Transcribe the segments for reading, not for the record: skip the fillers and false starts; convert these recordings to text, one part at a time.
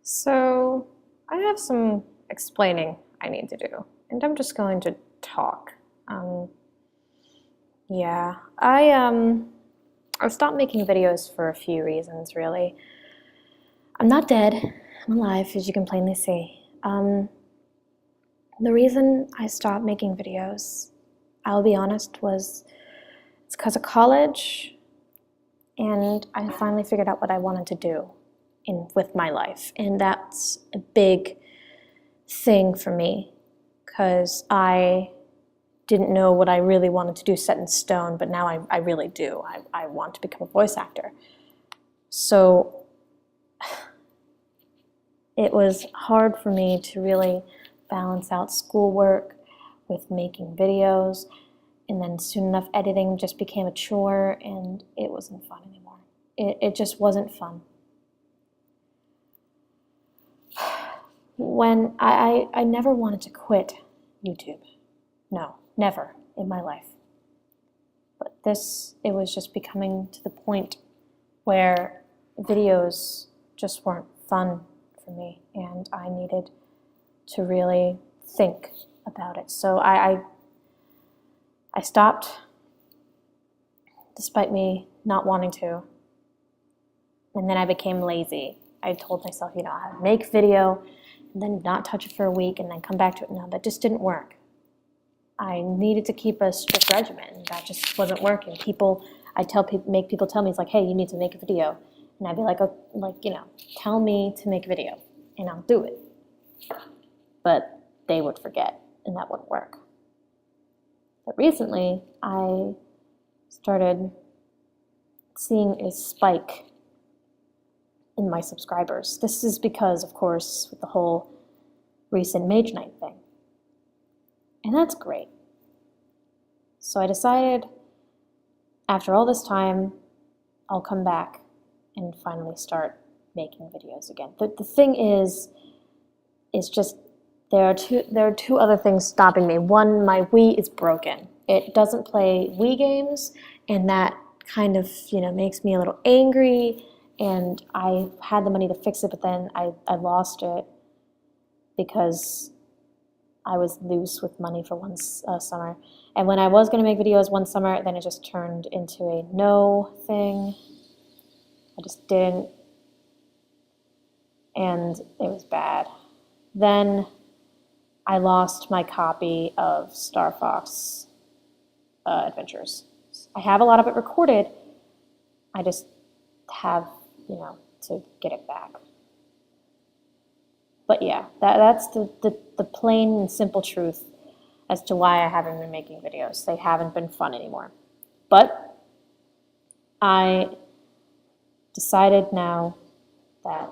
So I have some explaining I need to do, and I'm just going to talk. Yeah, I stopped making videos for a few reasons, really. I'm not dead. I'm alive, as you can plainly see. The reason I stopped making videos, I'll be honest, it's because of college, and I finally figured out what I wanted to do with my life, and that's a big thing for me because I didn't know what I really wanted to do set in stone, but now I really do. I want to become a voice actor. So it was hard for me to really balance out schoolwork with making videos, and then soon enough editing just became a chore, and it wasn't fun anymore. It just wasn't fun. When I never wanted to quit YouTube. No, never in my life. But it was just becoming to the point where videos just weren't fun for me, and I needed to really think about it. So I stopped, despite me not wanting to, and then I became lazy. I told myself, I'd make video and then not touch it for a week and then come back to it. No, that just didn't work. I needed to keep a strict regimen. That just wasn't working. Make people tell me, it's like, hey, you need to make a video. And I'd be like, tell me to make a video and I'll do it. But they would forget and that wouldn't work. But recently, I started seeing a spike in my subscribers. This is because, of course, with the whole recent Mage Knight thing. And that's great. So I decided, after all this time, I'll come back and finally start making videos again. The thing is just there are two other things stopping me. One, my Wii is broken. It doesn't play Wii games, and that kind of makes me a little angry. And I had the money to fix it, but then I lost it because I was loose with money for one summer. And when I was going to make videos one summer, then it just turned into a no thing. I just didn't. And it was bad. Then I lost my copy of Star Fox Adventures. I have a lot of it recorded. I just have, to get it back. But yeah, that's the plain and simple truth as to why I haven't been making videos. They haven't been fun anymore. But I decided now that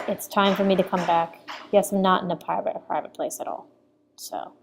it's time for me to come back. Yes, I'm not in a private place at all. So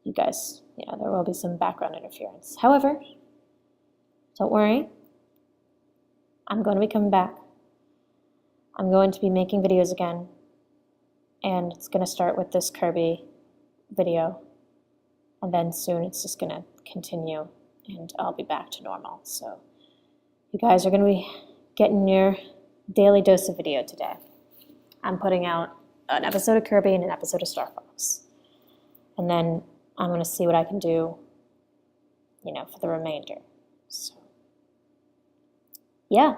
you guys, there will be some background interference. However, don't worry. I'm going to be coming back. I'm going to be making videos again. And it's going to start with this Kirby video. And then soon it's just going to continue and I'll be back to normal. So you guys are going to be getting your daily dose of video today. I'm putting out an episode of Kirby and an episode of Star Fox. And then I'm going to see what I can do, for the remainder. So yeah,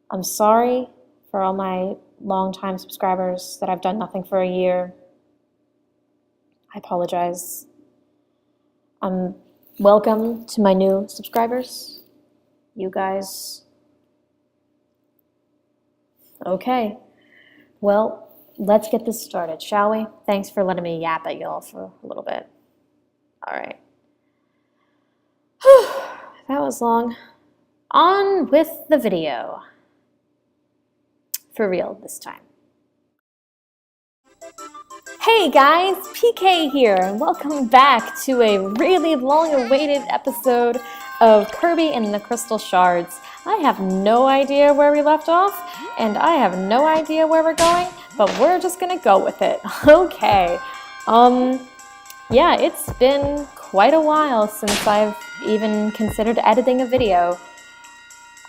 I'm sorry for all my longtime subscribers that I've done nothing for a year. I apologize. Welcome to my new subscribers. You guys. Okay, well, let's get this started, shall we? Thanks for letting me yap at y'all for a little bit. All right. That was long. On with the video. For real this time. Hey guys, PK here, and welcome back to a really long-awaited episode of Kirby and the Crystal Shards. I have no idea where we left off, and I have no idea where we're going, but we're just gonna go with it. Okay. Yeah, it's been quite a while since I've even considered editing a video.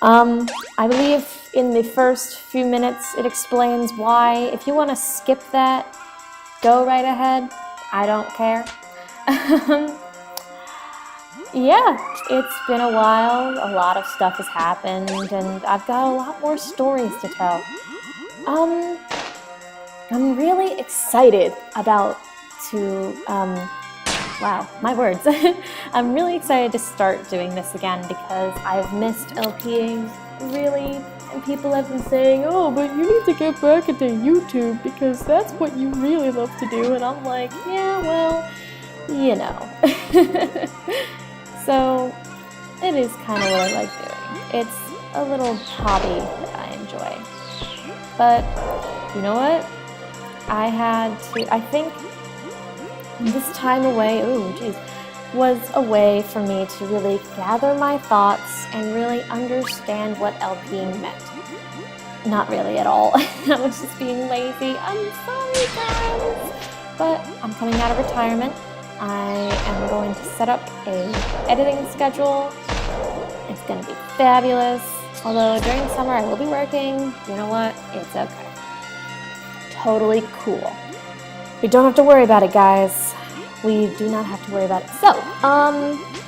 I believe in the first few minutes, it explains why. If you want to skip that, go right ahead. I don't care. Yeah, it's been a while. A lot of stuff has happened, and I've got a lot more stories to tell. I'm really excited wow, my words. I'm really excited to start doing this again because I've missed LPing, really. And people have been saying, oh, but you need to get back into YouTube because that's what you really love to do. And I'm like, yeah, well, you know. So it is kind of what I like doing. It's a little hobby that I enjoy. But you know what? I think this time away, was a way for me to really gather my thoughts and really understand what LPing meant. Not really at all. I was just being lazy. I'm sorry, guys. But I'm coming out of retirement. I am going to set up an editing schedule. It's going to be fabulous. Although during summer I will be working. You know what? It's okay. Totally cool. We don't have to worry about it, guys. We do not have to worry about it. So,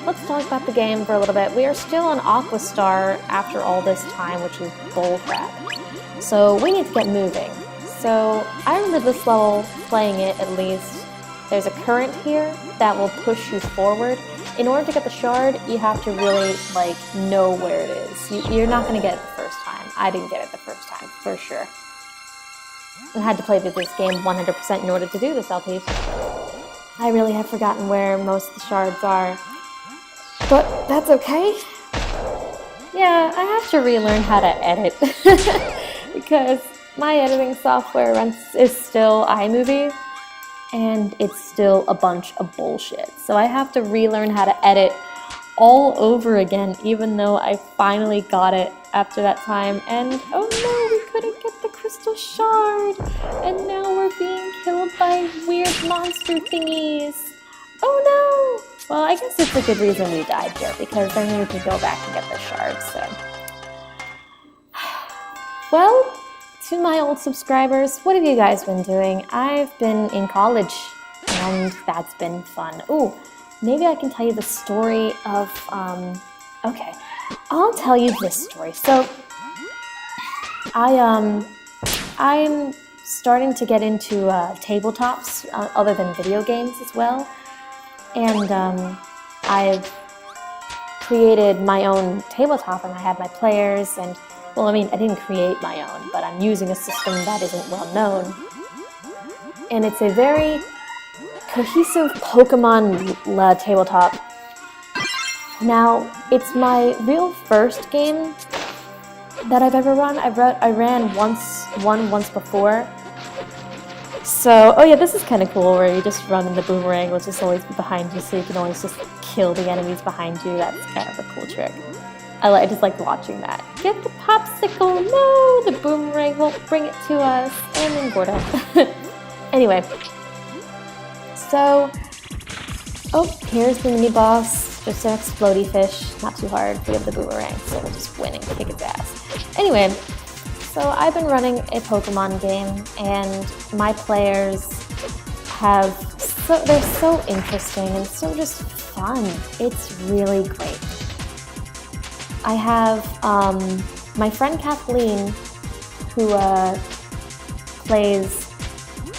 let's talk about the game for a little bit. We are still on Aqua Star after all this time, which is bullcrap. So we need to get moving. So I remember this level, playing it at least. There's a current here that will push you forward. In order to get the shard, you have to really know where it is. You're not going to get it the first time. I didn't get it the first time, for sure. I had to play this game 100% in order to do this LP. I really have forgotten where most of the shards are. But that's okay. Yeah, I have to relearn how to edit. Because my editing software is still iMovie. And it's still a bunch of bullshit. So I have to relearn how to edit all over again, even though I finally got it after that time. And oh no, we couldn't get the crystal shard. And now we're being killed by weird monster thingies. Oh no! Well, I guess it's a good reason we died here, because then we could go back and get the shard, so. Well, to my old subscribers, what have you guys been doing? I've been in college, and that's been fun. Ooh, maybe I can tell you the story of, okay, I'll tell you this story. So, I'm starting to get into tabletops, other than video games as well, and I've created my own tabletop, and I have my players, and well, I mean, I didn't create my own, but I'm using a system that isn't well known. And it's a very cohesive Pokemon tabletop. Now, it's my real first game that I've ever run. I ran once before. So, oh yeah, this is kind of cool where you just run and the boomerang will just always be behind you, so you can always just kill the enemies behind you. That's kind of a cool trick. I just like watching that. Get the popsicle! No! The boomerang won't bring it to us. And then Gordo. Anyway. So, oh, here's the mini boss. Just an explodey fish. Not too hard. We have the boomerang, so we'll just win and kick its ass. Anyway, so I've been running a Pokemon game, and my players they're so interesting and so just fun. It's really great. I have my friend Kathleen, who plays,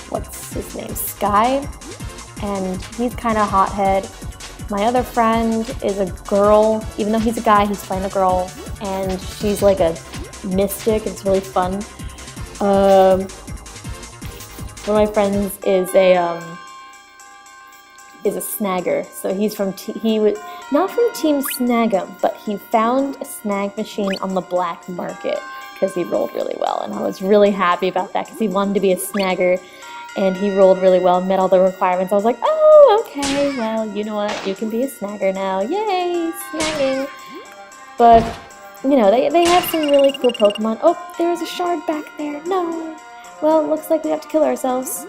what's his name, Sky, and he's kind of hothead. My other friend is a girl, even though he's a guy, he's playing a girl, and she's like a mystic. It's really fun. One of my friends is a snagger, so he's from not from Team Snag'em, but he found a snag machine on the black market because he rolled really well, and I was really happy about that because he wanted to be a snagger, and he rolled really well, met all the requirements. I was like, oh, okay, well, you know what, you can be a snagger now, yay, snagging. But, you know, they have some really cool Pokemon. Oh, there's a shard back there, no. Well, looks like we have to kill ourselves.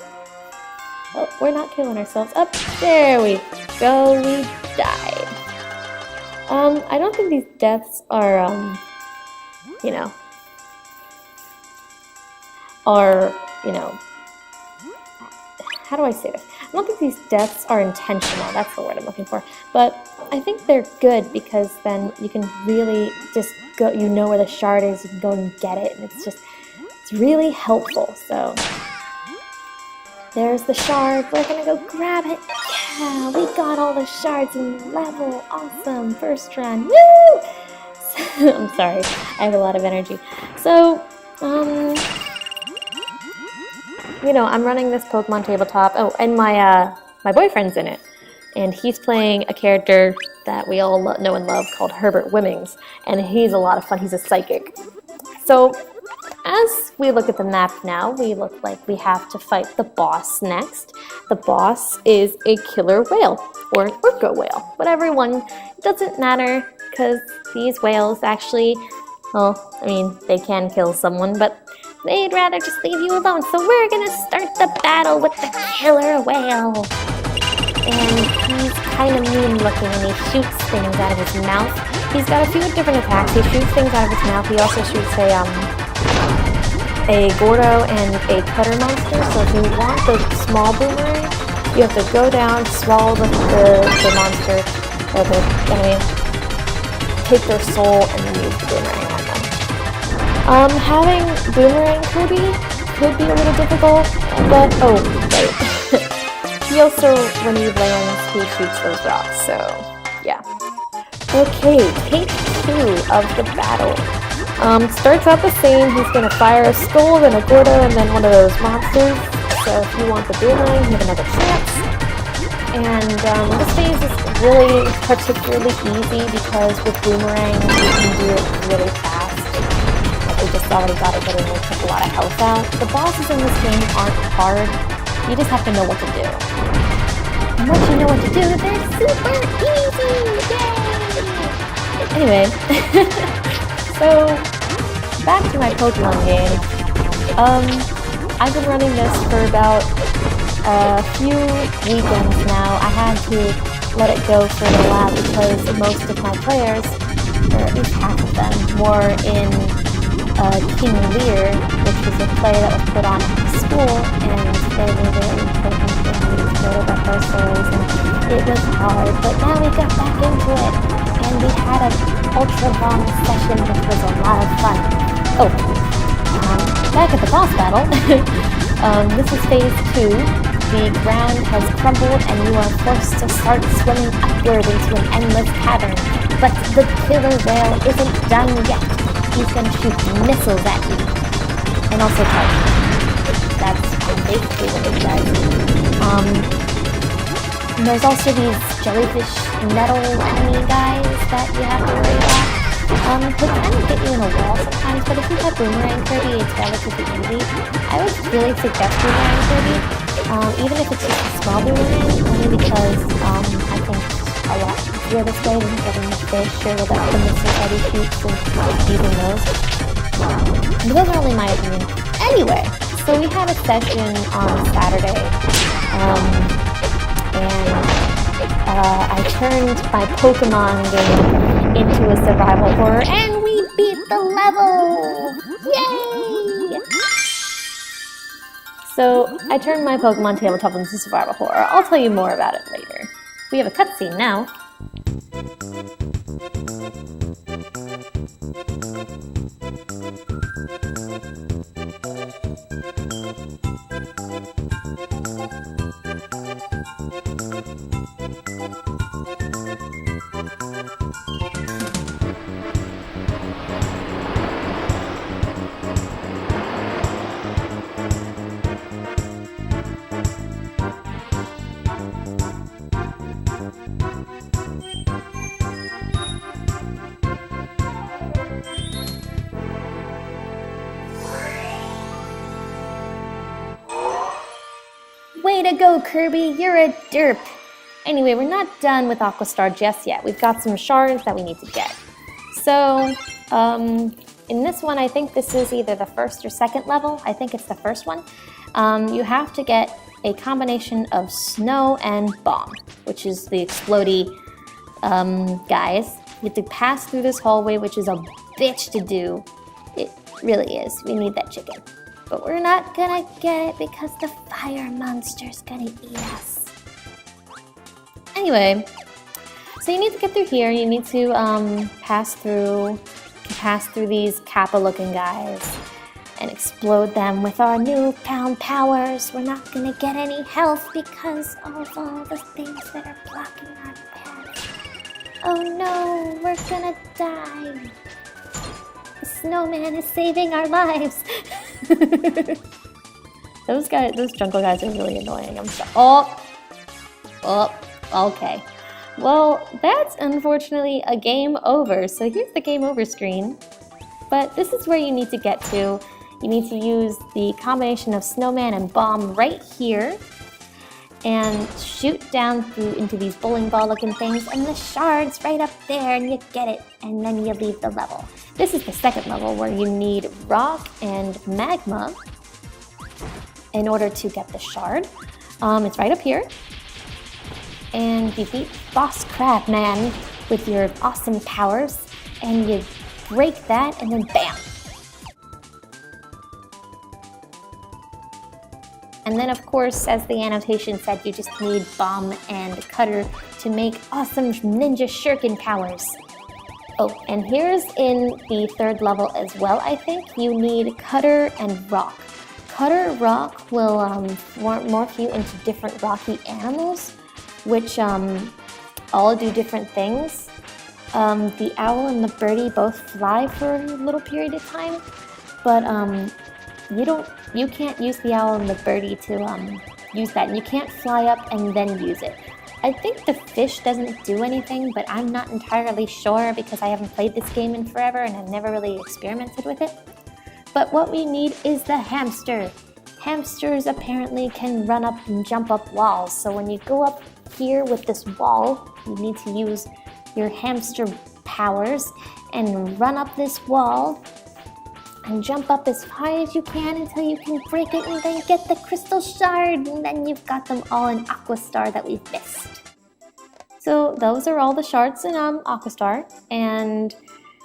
Oh, we're not killing ourselves. Up, there we go, we died. I don't think these deaths are, you know, are, you know, how do I say this? I don't think these deaths are intentional, that's the word I'm looking for, but I think they're good because then you can really just go, you know where the shard is, you can go and get it, and it's really helpful. So there's the shard, we're gonna go grab it. Yeah, we got all the shards in level, awesome, first run, woo! I'm sorry, I have a lot of energy. So, you know, I'm running this Pokemon tabletop. Oh, and my boyfriend's in it. And he's playing a character that we all know and love called Herbert Wimmings. And he's a lot of fun. He's a psychic. So, as we look at the map now, we look like we have to fight the boss next. The boss is a killer whale, or an orca whale. Whatever one, it doesn't matter, because these whales actually, well, I mean, they can kill someone, but they'd rather just leave you alone. So we're gonna start the battle with the killer whale. And he's kind of mean looking and he shoots things out of his mouth. He's got a few different attacks. He shoots things out of his mouth. He also shoots a Gordo and a Cutter monster. So if you want the small boomerang, you have to go down, swallow the monster or the enemy, take their soul, and then use the boomerang on them. Having boomerang Kirby could be a little difficult, but oh, right. He also, when he lands, he shoots those rocks, so yeah. Okay, take 2 of the battle. Starts out the same. He's gonna fire a skull, then a Gordo, and then one of those monsters. So if you want the boomerang, you have another chance. And this phase is really particularly easy because with boomerang, you can do it really fast. Like we just already got it, but it will take a lot of health out. The bosses in this game aren't hard. You just have to know what to do. And once you know what to do, they're super easy! Yay! Anyway, so back to my Pokemon game. I've been running this for about a few weekends now. I had to let it go for a while because most of my players, or at least half of them, were in King Lear, which was a play that was put on at the school, and they were very important for me to about those stories, and it was hard, but now we got back into it, and we had an ultra long session, which was a lot of fun. Oh, back at the boss battle, this is phase 2. The ground has crumbled, and you are forced to start swimming upward into an endless cavern, but the killer whale isn't done yet. He's going to shoot missiles at you, and also charge you. That's basically what it does. There's also these jellyfish metal enemy guys that you have to worry about. They kind of get you in a wall sometimes, but if you have Boomerang Kirby, it's relatively easy. I would really suggest Boomerang Kirby, even if it's just a small boomerang, only because I think a lot easier this way than getting the fish or the missiles that he shoots and using those. But those are only my opinion. Anyway, so we had a session on Saturday, and I turned my Pokemon game into a survival horror, and we beat the level! Yay! So I turned my Pokemon tabletop into survival horror. I'll tell you more about it later. We have a cutscene now. Way to go, Kirby, you're a derp. Anyway, we're not done with Aqua Star just yet. We've got some shards that we need to get. So, in this one, I think this is either the first or second level. I think it's the first one. You have to get a combination of snow and bomb, which is the explodey guys. You have to pass through this hallway, which is a bitch to do. It really is. We need that chicken. but we're not gonna get it because the fire monster's gonna eat us. Anyway, so you need to get through here. You need to pass through these Kappa-looking guys and explode them with our newfound powers. We're not gonna get any health because of all the things that are blocking our path. Oh no, we're gonna die. The snowman is saving our lives. Those jungle guys are really annoying. I'm sorry. Oh, okay. Well, that's unfortunately a game over. So here's the game over screen. But this is where you need to get to. You need to use the combination of snowman and bomb right here and shoot down into these bowling ball looking things, and the shards right up there, and you get it, and then you leave the level. This is the second level where you need rock and magma in order to get the shard. It's right up here. And you beat Boss Crabman with your awesome powers, and you break that, and then bam! And then, of course, as the annotation said, you just need bomb and cutter to make awesome ninja shuriken powers. Oh, and here's in the third level as well, I think. You need cutter and rock. Cutter rock will morph you into different rocky animals, which all do different things. The owl and the birdie both fly for a little period of time, but you can't use the owl and the birdie to use that, and you can't fly up and then use it. I think the fish doesn't do anything, but I'm not entirely sure because I haven't played this game in forever and I've never really experimented with it. But what we need is the hamster. Hamsters apparently can run up and jump up walls, so when you go up here with this wall, you need to use your hamster powers and run up this wall and jump up as high as you can until you can break it and then get the crystal shard, and then you've got them all in Aqua Star that we've missed. So those are all the shards in Aqua Star, and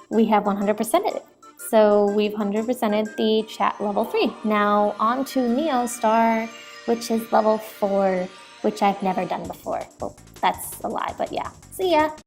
we have 100%ed it. So we've 100%ed the chat level 3. Now on to Neo Star, which is level 4, which I've never done before. Well, that's a lie, but yeah. See ya!